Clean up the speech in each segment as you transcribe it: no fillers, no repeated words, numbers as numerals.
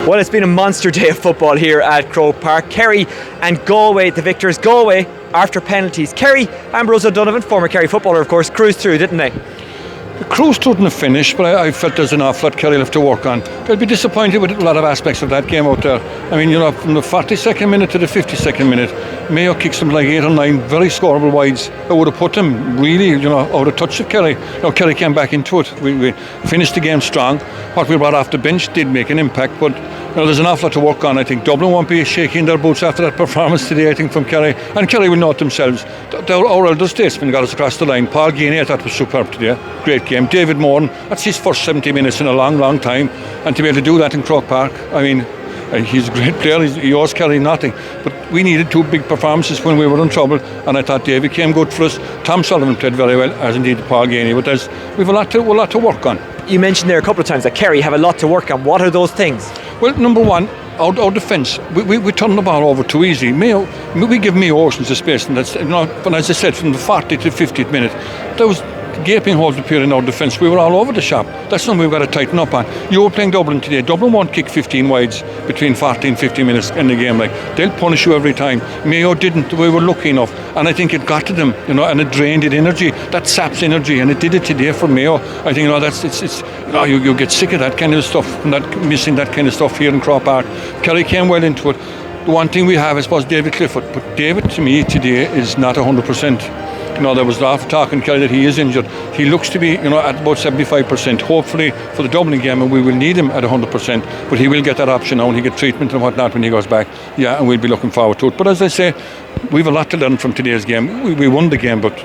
Well, it's been a monster day of football here at Croke Park. Kerry and Galway, the victors. Galway after penalties. Kerry, Ambrose Donovan, former Kerry footballer, of course, cruised through, didn't they? The cruise couldn't have finished, but I felt there's an awful lot Kerry left to work on. They'll be disappointed with a lot of aspects of that game out there. I mean, from the 42nd minute to the 52nd minute, Mayo kicks them like 8 or 9 very scoreable wides. That would have put them really, out of touch with Kerry. Kerry came back into it. We finished the game strong. What we brought off the bench did make an impact, but there's an awful lot to work on. I think Dublin won't be shaking their boots after that performance today, I think, from Kerry. And Kerry will know it themselves. Our elder statesman got us across the line. Paul Geaney, I thought, was superb today. Great game. David Moran, that's his first 70 minutes in a long, long time. And to be able to do that in Croke Park, I mean, he's a great player. He owes Kerry nothing. But we needed 2 big performances when we were in trouble, and I thought David came good for us. Tom Sullivan played very well, as indeed Paul Geaney. But we've a lot to work on. You mentioned there a couple of times that Kerry have a lot to work on. What are those things? Well, number one, our defence. We turn the ball over too easy. Mayo, we give Mayo oceans of space, and that's but as I said, from the 40th to 50th minute, there was gaping holes appear in our defence. We were all over the shop. That's something we've got to tighten up on. You were playing Dublin today. Dublin won't kick 15 wides between 40 and 50 minutes in the game. They'll punish you every time. Mayo didn't. We were lucky enough, and I think it got to them. And it drained it energy. That saps energy, and it did it today for Mayo. I think that's you get sick of that kind of stuff, and missing that kind of stuff here in Croke Park. Kerry came well into it. The one thing we have, I suppose, David Clifford. But David, to me, today is not 100%. There was a lot of talk in Kerry that he is injured. He looks to be, at about 75%. Hopefully for the Dublin game, and we will need him at 100%. But he will get that option now, and he get treatment and whatnot when he goes back. Yeah, and we'll be looking forward to it. But as I say, we've a lot to learn from today's game. We won the game, but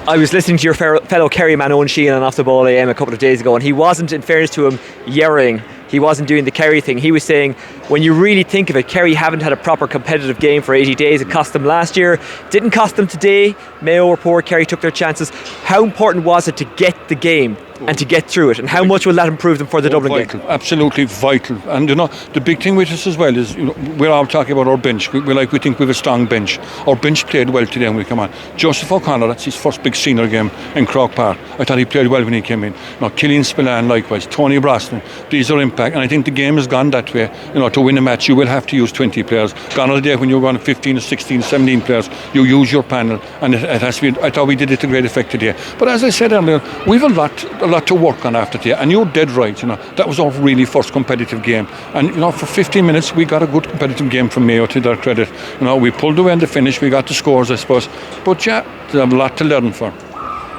I was listening to your fellow Kerry man Owen Sheehan on Off the Ball AM a couple of days ago, and he wasn't, in fairness to him, yerring. He wasn't doing the Kerry thing. He was saying, when you really think of it, Kerry haven't had a proper competitive game for 80 days. It cost them last year, didn't cost them today. Mayo were poor, Kerry took their chances. How important was it to get the game and to get through it, and how much will that improve them for the Dublin vital, game? Absolutely vital. And the big thing with us as well is we're all talking about our bench. We think we have a strong bench. Our bench played well today when we come on. Joseph O'Connor, that's his first big senior game in Croke Park. I thought he played well when he came in. Killian Spillane likewise, Tony Brosnan. These are impact, and I think the game has gone that way. To win a match you will have to use 20 players. Gone are the day when you're going 15 or 16, 17 players, you use your panel, and it has to be. I thought we did it to great effect today. But as I said earlier, we've a lot to work on after today, and you're dead right. That was our really first competitive game, and for 15 minutes we got a good competitive game from Mayo, to their credit. We pulled away in the finish, we got the scores, I suppose, but yeah, they have a lot to learn for.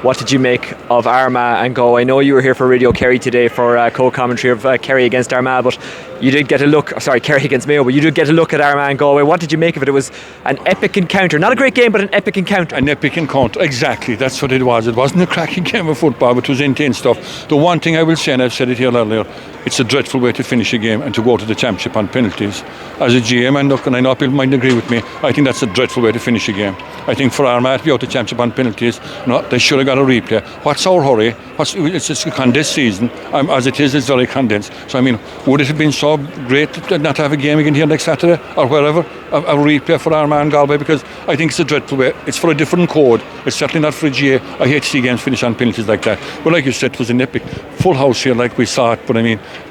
What did you make of Armagh and Go? I know you were here for Radio Kerry today for co-commentary of Kerry against Armagh, but you did get a look, Kerry against Mayo, but you did get a look at Armagh and Galway. What did you make of it? It was an epic encounter. Not a great game, but an epic encounter. An epic encounter, exactly. That's what it was. It wasn't a cracking game of football, but it was intense stuff. The one thing I will say, and I've said it here earlier, it's a dreadful way to finish a game and to go to the championship on penalties. As a GM, and I know people might agree with me, I think that's a dreadful way to finish a game. I think for Armagh to be out the championship on penalties, they should have got a replay. What's our hurry? It's a condensed season. As it is, it's very condensed. So, would it have been so great not to have a game again here next Saturday or wherever, a replay for Armagh and Galway? Because I think it's a dreadful way. It's for a different code. It's certainly not for a GA. I hate to see games finish on penalties like that. But like you said, it was an epic full house here like we saw it. But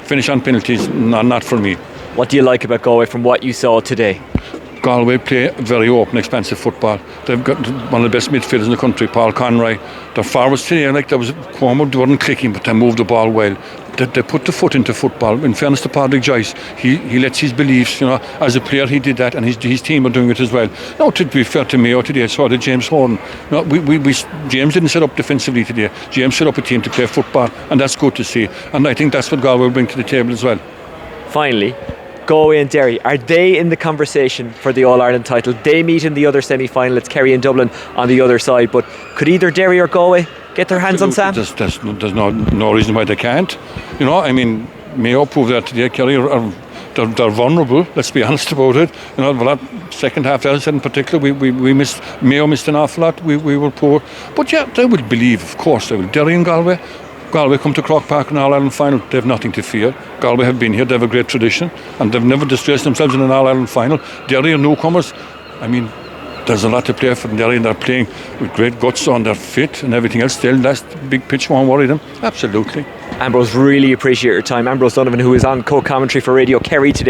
finish on penalties, not for me. What do you like about Galway from what you saw today? Galway play very open, expansive football. They've got one of the best midfielders in the country, Paul Conroy. Their forwards today, there was Cuomo, they weren't clicking, but they moved the ball well. They put the foot into football. In fairness to Padraig Joyce, he lets his beliefs, as a player he did that, and his team are doing it as well. Now, to be fair to Mayo today, so did James Horn. James didn't set up defensively today. James set up a team to play football, and that's good to see. And I think that's what Galway will bring to the table as well. Finally, Galway and Derry, are they in the conversation for the All-Ireland title? They meet in the other semi-final. It's Kerry and Dublin on the other side, but could either Derry or Galway get their hands on Sam? There's no reason why they can't. Mayo proved that today. Kerry they're vulnerable, let's be honest about it. That second half, as I said in particular, we missed. Mayo missed an awful lot. We were poor, but yeah, they will believe, of course they will. Derry and Galway come to Croke Park in an All-Ireland final. They have nothing to fear. Galway have been here, they have a great tradition, and they've never disgraced themselves in an All-Ireland final. Derry are newcomers. There's a lot to play for Derry, and they're playing with great guts on. They're fit and everything else. Still, that's the big pitch won't worry them. Absolutely. Ambrose, really appreciate your time. Ambrose Donovan, who is on co-commentary for Radio Kerry today.